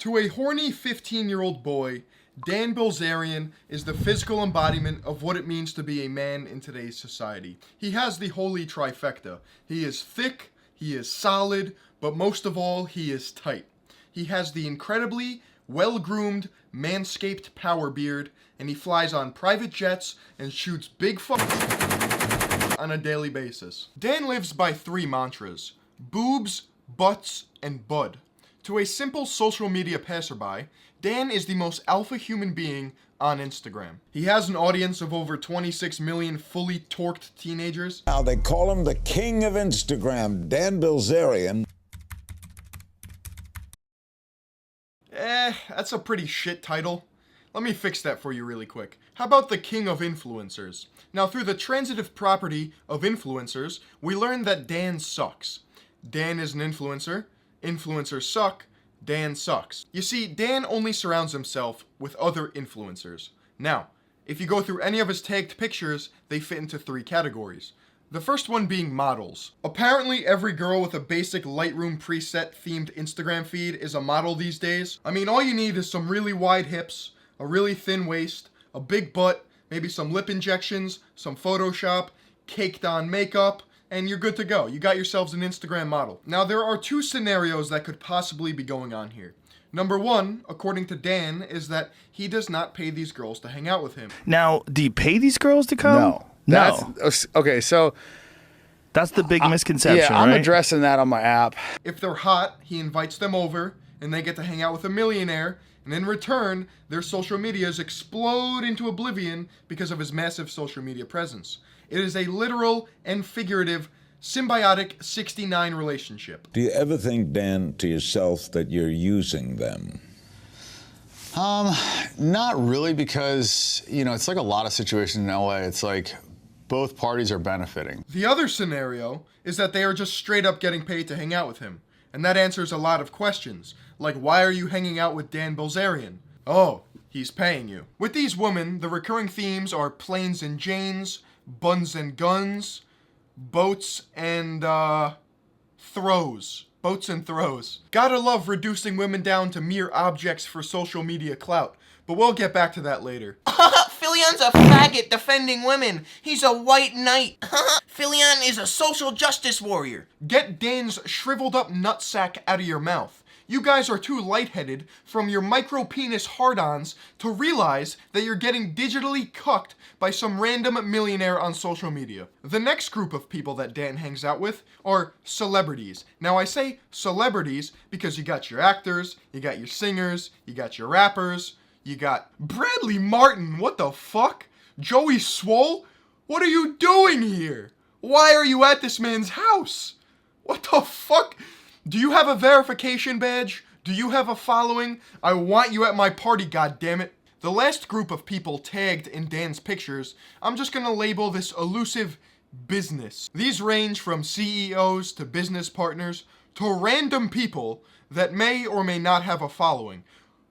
To a horny 15-year-old boy, Dan Bilzerian is the physical embodiment of what it means to be a man in today's society. He has the holy trifecta. He is thick, he is solid, but most of all, he is tight. He has the incredibly well-groomed, manscaped power beard, and he flies on private jets and shoots big on a daily basis. Dan lives by 3 mantras: boobs, butts, and bud. To a simple social media passerby, Dan is the most alpha human being on Instagram. He has an audience of over 26 million fully torqued teenagers. Now they call him the king of Instagram, Dan Bilzerian. That's a pretty shit title. Let me fix that for you really quick. How about the king of influencers? Now, through the transitive property of influencers, we learned that Dan sucks. Dan is an influencer. Influencers suck. Dan sucks. You see, Dan only surrounds himself with other influencers. Now, if you go through any of his tagged pictures, they fit into 3 categories. The first one being models. Apparently every girl with a basic Lightroom preset themed Instagram feed is a model these days. I mean, all you need is some really wide hips, a really thin waist, a big butt, maybe some lip injections, some Photoshop, caked on makeup, and you're good to go. You got yourselves an Instagram model. Now, there are 2 scenarios that could possibly be going on here. Number 1, according to Dan, is that he does not pay these girls to hang out with him. Now, do you pay these girls to come? No. Okay, so that's the big misconception, yeah, I'm right? addressing that on my app. If they're hot, he invites them over, and they get to hang out with a millionaire, and in return, their social medias explode into oblivion because of his massive social media presence. It is a literal and figurative symbiotic 69 relationship. Do you ever think, Dan, to yourself that you're using them? Not really, because, you know, it's like a lot of situations in LA. It's like both parties are benefiting. The other scenario is that they are just straight up getting paid to hang out with him. And that answers a lot of questions, like why are you hanging out with Dan Bilzerian? Oh, he's paying you. With these women, the recurring themes are planes and Janes, buns and guns, boats and, throws. Boats and throws. Gotta love reducing women down to mere objects for social media clout, but we'll get back to that later. Philion's a faggot defending women. He's a white knight. Philion is a social justice warrior. Get Dan's shriveled up nutsack out of your mouth. You guys are too lightheaded from your micro-penis hard-ons to realize that you're getting digitally cucked by some random millionaire on social media. The next group of people that Dan hangs out with are celebrities. Now I say celebrities because you got your actors, you got your singers, you got your rappers, you got Bradley Martin, what the fuck? Joey Swole? What are you doing here? Why are you at this man's house? What the fuck? Do you have a verification badge? Do you have a following? I want you at my party, goddammit. The last group of people tagged in Dan's pictures, I'm just gonna label this elusive business. These range from CEOs to business partners to random people that may or may not have a following.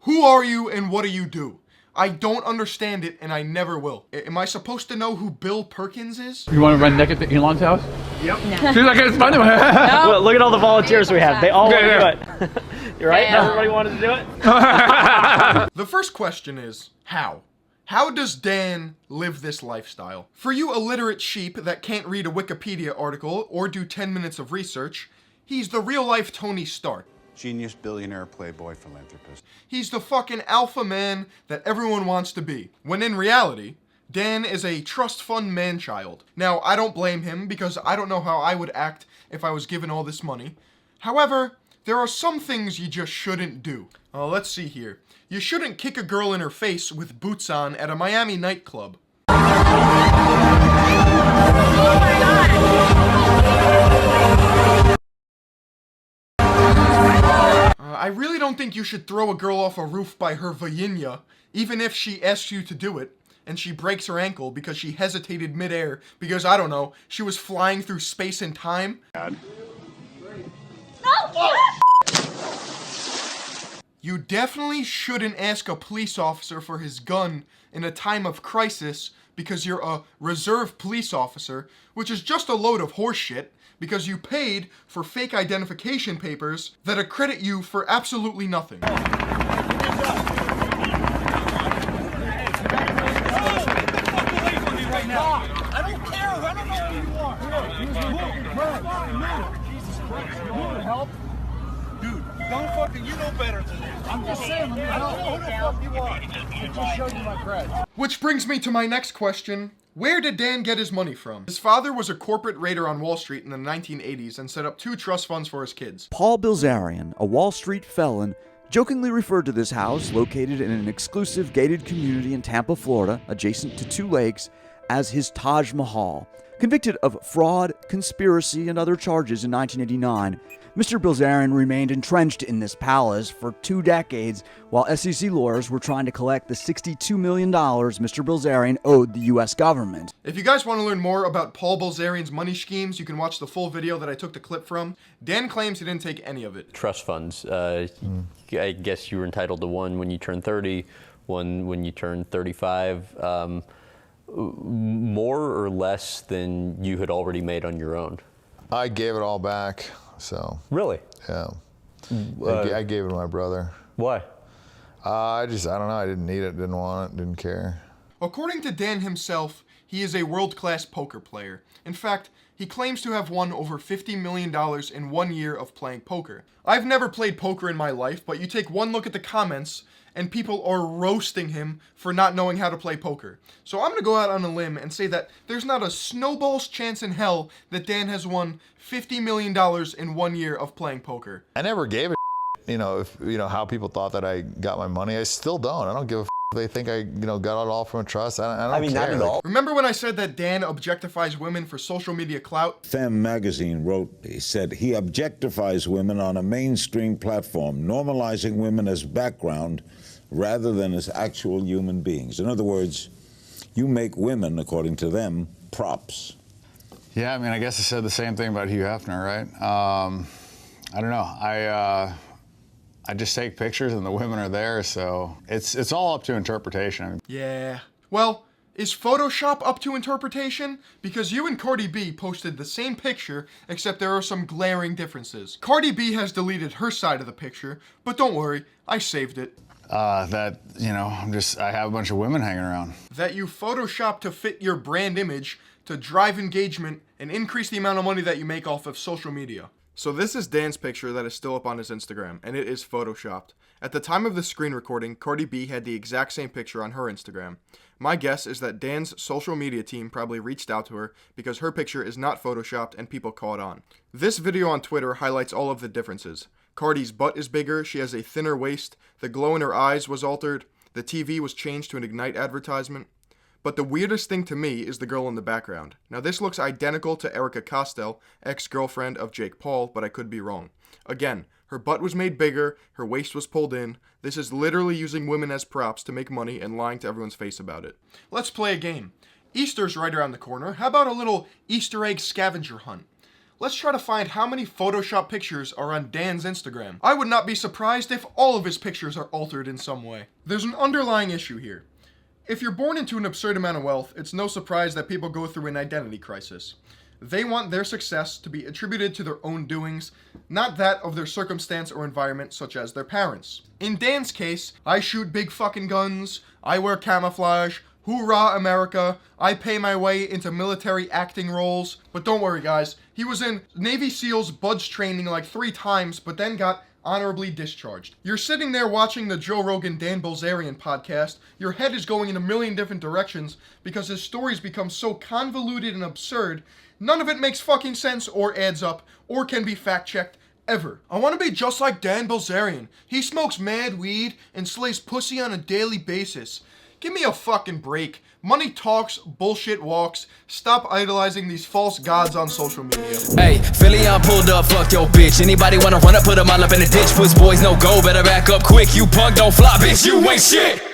Who are you and what do you do? I don't understand it and I never will. Am I supposed to know who Bill Perkins is? You want to run naked at Elon's house? Yep. She's like, it's funny. Well, look at all the volunteers we have. They all want to do it. You're right? Yeah. Everybody wanted to do it? The first question is, how? How does Dan live this lifestyle? For you illiterate sheep that can't read a Wikipedia article or do 10 minutes of research, he's the real-life Tony Stark. Genius, billionaire, playboy, philanthropist. He's the fucking alpha man that everyone wants to be. When in reality, Dan is a trust fund man-child. Now, I don't blame him because I don't know how I would act if I was given all this money. However, there are some things you just shouldn't do. Let's see here. You shouldn't kick a girl in her face with boots on at a Miami nightclub. I really don't think you should throw a girl off a roof by her vagina, even if she asks you to do it, and she breaks her ankle because she hesitated midair because, I don't know, she was flying through space and time. You definitely shouldn't ask a police officer for his gun in a time of crisis because you're a reserve police officer, which is just a load of horse shit because you paid for fake identification papers that accredit you for absolutely nothing. I don't care. I don't know who you are. Jesus Christ. You want to help? Dude, don't fucking, you know better than that. I'm just saying, I don't know who the fuck you are. I just showed you my credit. Which brings me to my next question. Where did Dan get his money from? His father was a corporate raider on Wall Street in the 1980s and set up 2 trust funds for his kids. Paul Bilzerian, a Wall Street felon, jokingly referred to this house, located in an exclusive gated community in Tampa, Florida, adjacent to 2 lakes, as his Taj Mahal. Convicted of fraud, conspiracy, and other charges in 1989, Mr. Bilzerian remained entrenched in this palace for 2 decades while SEC lawyers were trying to collect the $62 million Mr. Bilzerian owed the U.S. government. If you guys want to learn more about Paul Bilzerian's money schemes, you can watch the full video that I took the clip from. Dan claims he didn't take any of it. Trust funds. I guess you were entitled to one when you turned 30, one when you turned 35. More or less than you had already made on your own? I gave it all back, so. Really? Yeah. I gave it to my brother. Why? I don't know, I didn't need it, didn't want it, didn't care. According to Dan himself, he is a world-class poker player. In fact, he claims to have won over $50 million in 1 year of playing poker. I've never played poker in my life, but you take one look at the comments and people are roasting him for not knowing how to play poker. So I'm gonna go out on a lim and say that there's not a snowball's chance in hell that Dan has won $50 million in 1 year of playing poker. I never gave a if how people thought that I got my money. I still don't. I don't give a if they think I got it all from a trust. I don't care. Not at all. Remember when I said that Dan objectifies women for social media clout? Femme magazine wrote, he said, he objectifies women on a mainstream platform, normalizing women as background rather than as actual human beings. In other words, you make women, according to them, props. Yeah, I mean, I guess I said the same thing about Hugh Hefner, right? I don't know. I just take pictures and the women are there, so it's all up to interpretation. Yeah. Well, is Photoshop up to interpretation? Because you and Cardi B posted the same picture, except there are some glaring differences. Cardi B has deleted her side of the picture, but don't worry, I saved it. I have a bunch of women hanging around. That you Photoshop to fit your brand image, to drive engagement, and increase the amount of money that you make off of social media. So this is Dan's picture that is still up on his Instagram, and it is photoshopped. At the time of the screen recording, Cardi B had the exact same picture on her Instagram. My guess is that Dan's social media team probably reached out to her because her picture is not photoshopped and people caught on. This video on Twitter highlights all of the differences. Cardi's butt is bigger, she has a thinner waist, the glow in her eyes was altered, the TV was changed to an Ignite advertisement. But the weirdest thing to me is the girl in the background. Now this looks identical to Erica Costell, ex-girlfriend of Jake Paul, but I could be wrong. Again, her butt was made bigger, her waist was pulled in. This is literally using women as props to make money and lying to everyone's face about it. Let's play a game. Easter's right around the corner. How about a little Easter egg scavenger hunt? Let's try to find how many Photoshop pictures are on Dan's Instagram. I would not be surprised if all of his pictures are altered in some way. There's an underlying issue here. If you're born into an absurd amount of wealth, it's no surprise that people go through an identity crisis. They want their success to be attributed to their own doings, not that of their circumstance or environment, such as their parents. In Dan's case, I shoot big fucking guns, I wear camouflage, hoorah America, I pay my way into military acting roles. But don't worry guys, he was in Navy SEALs BUDS training like 3 times, but then got honorably discharged. You're sitting there watching the Joe Rogan Dan Bilzerian podcast, your head is going in a million different directions because his stories become so convoluted and absurd, none of it makes fucking sense or adds up or can be fact-checked ever. I want to be just like Dan Bilzerian. He smokes mad weed and slays pussy on a daily basis. Give me a fucking break. Money talks, bullshit walks. Stop idolizing these false gods on social media. Hey, Philion pulled up, fuck your bitch. Anybody wanna run up, put them all up in the ditch. Puss boys no go, better back up quick. You punk, don't fly, bitch, you ain't shit.